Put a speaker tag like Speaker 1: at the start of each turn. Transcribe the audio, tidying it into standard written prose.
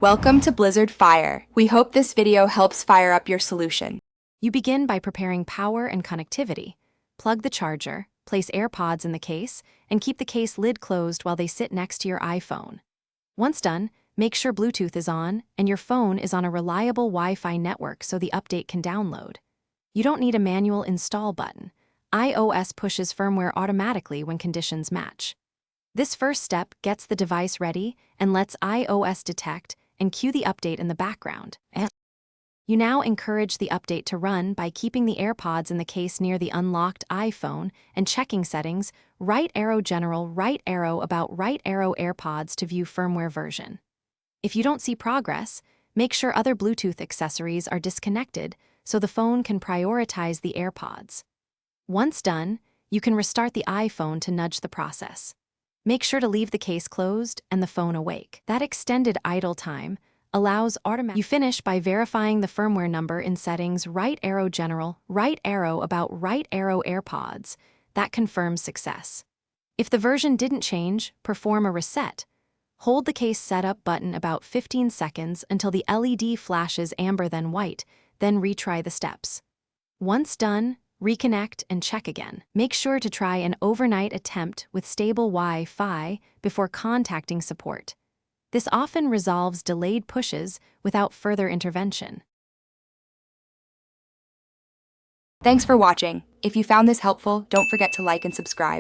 Speaker 1: Welcome to Blizzard Fire. We hope this video helps fire up your solution.
Speaker 2: You begin by preparing power and connectivity. Plug the charger, place Airpods in the case, and keep the case lid closed while they sit next to your iPhone. Once done, make sure Bluetooth is on and your phone is on a reliable Wi-Fi network so the update can download. You don't need a manual install button. iOS pushes firmware automatically when conditions match. This first step gets the device ready and lets iOS detect and cue the update in the background. You now encourage the update to run by keeping the Airpods in the case near the unlocked iPhone and checking settings, right arrow general, right arrow about, right arrow Airpods to view firmware version. If you don't see progress, make sure other Bluetooth accessories are disconnected so the phone can prioritize the Airpods. Once done, you can restart the iPhone to nudge the process. Make sure to leave the case closed and the phone awake. That extended idle time allows automatic. You finish by verifying the firmware number in settings, right arrow general, right arrow about, right arrow Airpods. That confirms success. If the version didn't change, perform a reset. Hold the case setup button about 15 seconds until the LED flashes amber then white, then retry the steps. Once done, reconnect and check again. Make sure to try an overnight attempt with stable Wi-Fi before contacting support. This often resolves delayed pushes without further intervention.
Speaker 1: Thanks for watching. If you found this helpful, don't forget to like and subscribe.